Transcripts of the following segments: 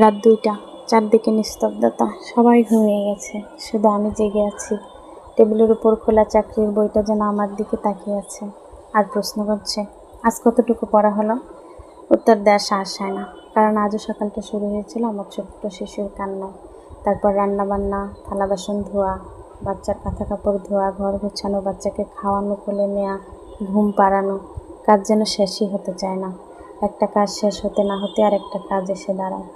রাত ২টা, চারদিকে নিস্তব্ধতা, সবাই ঘুমিয়ে গেছে, শুধু আমি জেগে আছি। টেবিলের উপর খোলা চাকরির বইটা যেন আমার দিকে তাকিয়ে আছে আর প্রশ্ন করছে, আজ কতটুকু পড়া হলো? উত্তর দেওয়ার সাহস হয় না, কারণ আজও সকালটা শুরু হয়েছিল আমার ছোট্ট শিশুর কান্নায়। তারপর রান্নাবান্না, থালা বাসন ধোয়া, বাচ্চার কাঁথা কাপড় ধোয়া, ঘর গোছানো, বাচ্চাকে খাওয়ানো, কোলে নেওয়া, ঘুম পাড়ানো। কাজ যেন শেষই হতে চায় না। একটা কাজ শেষ হতে না হতে আর একটা কাজ এসে দাঁড়ায়।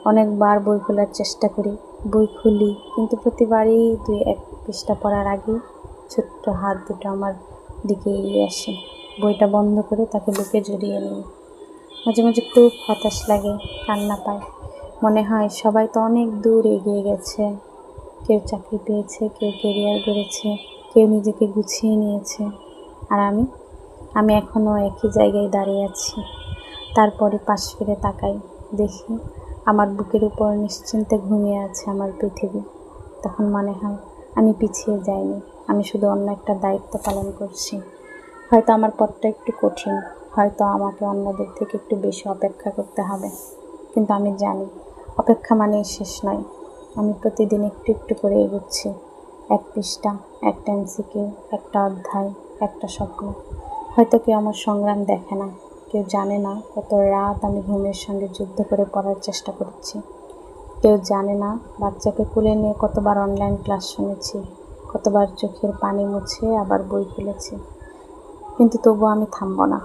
অনেকবার বই খোলার চেষ্টা করি, বই খুলি, কিন্তু প্রতিবারই ২-১ পৃষ্ঠা পড়ার আগেই ছোট্ট হাত দুটো আমার দিকে এগিয়ে আসে। বইটা বন্ধ করে তাকে বুকে জড়িয়ে নিই। মাঝে মাঝে খুব হতাশ লাগে, কান্না পায়। মনে হয় সবাই তো অনেক দূর এগিয়ে গেছে। কেউ চাকরি পেয়েছে, কেউ কেরিয়ার গড়েছে, কেউ নিজেকে গুছিয়ে নিয়েছে। আর আমি এখনও একই জায়গায় দাঁড়িয়ে আছি। তারপরে পাশ ফিরে তাকাই, দেখি আমার বুকের উপর নিশ্চিন্তে ঘুমিয়ে আছে আমার পৃথিবী। তখন মনে হয় আমি পিছিয়ে যাইনি, আমি শুধু অন্য একটা দায়িত্ব পালন করছি। হয়তো আমার পথটা একটু কঠিন, হয়তো আমাকে অন্যদের থেকে একটু বেশি অপেক্ষা করতে হবে, কিন্তু আমি জানি অপেক্ষা মানেই শেষ নয়। আমি প্রতিদিন একটু একটু করে এগোচ্ছি, এক পৃষ্ঠা, একটা এমসিকিউ, একটা অধ্যায়, একটা স্বপ্ন। হয়তো কেউ আমার সংগ্রাম দেখে না, কেউ জানে না কত রাত আমি ঘুমের সঙ্গে যুদ্ধ করে পড়ার চেষ্টা করেছি। কেউ জানে না বাচ্চাকে কোলে নিয়ে কতবার অনলাইন ক্লাস শুনেছি, কতবার চোখের পানি মুছে আবার বই খুলেছি। কিন্তু তবুও আমি থামব না,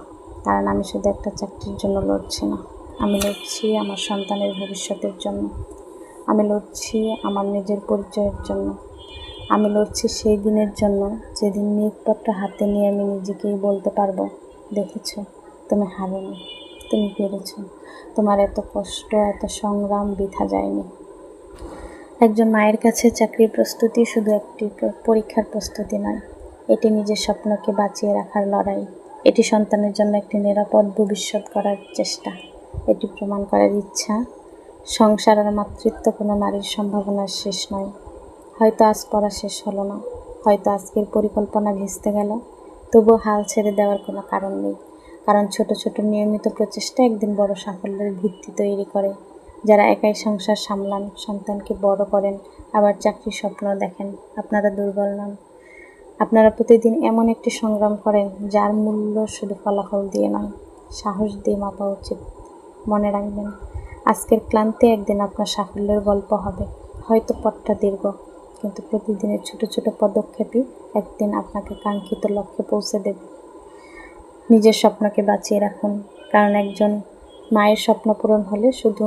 কারণ আমি শুধু একটা চাকরির জন্য লড়ছি না। আমি লড়ছি আমার সন্তানের ভবিষ্যতের জন্য। আমি লড়ছি আমার নিজের পরিচয়ের জন্য। আমি লড়ছি সেই দিনের জন্য যেদিন নিয়োগপত্র হাতে নিয়ে আমি নিজেকেই বলতে পারবো, দেখেছ, তুমি হারোনি, তুমি পেরেছ। তোমার এত কষ্ট, এত সংগ্রাম বৃথা যায়নি। একজন মায়ের কাছে চাকরির প্রস্তুতি শুধু একটি পরীক্ষার প্রস্তুতি নয়, এটি নিজের স্বপ্নকে বাঁচিয়ে রাখার লড়াই। এটি সন্তানের জন্য একটি নিরাপদ ভবিষ্যৎ করার চেষ্টা। এটি প্রমাণ করার ইচ্ছা, সংসার আর মাতৃত্ব কোনো নারীর সম্ভাবনার শেষ নয়। হয়তো আজ পড়া শেষ হলো না, হয়তো আজকের পরিকল্পনা ভেস্তে গেল, তবুও হাল ছেড়ে দেওয়ার কোনো কারণ নেই। কারণ ছোট ছোট নিয়মিত প্রচেষ্টা একদিন বড় সাফল্যের ভিত্তি তৈরি করে। যারা একাই সংসার সামলান, সন্তানকে বড় করেন, আবার চাকরির স্বপ্ন দেখেন, আপনারা দুর্বল নন। আপনারা প্রতিদিন এমন একটি সংগ্রাম করেন যার মূল্য শুধু ফলাফল দিয়ে নয়, সাহস দিয়ে মাপা উচিত। মনে রাখবেন, আজকের ক্লান্তি একদিন আপনার সাফল্যের গল্প হবে। হয়তো পথটা দীর্ঘ, কিন্তু প্রতিদিনের ছোট ছোট পদক্ষেপই একদিন আপনাকে কাঙ্ক্ষিত লক্ষ্যে পৌঁছে দেবে। নিজের স্বপ্নকে বাঁচিয়ে রাখুন, কারণ একজন মায়ের স্বপ্ন পূরণ হলে শুধু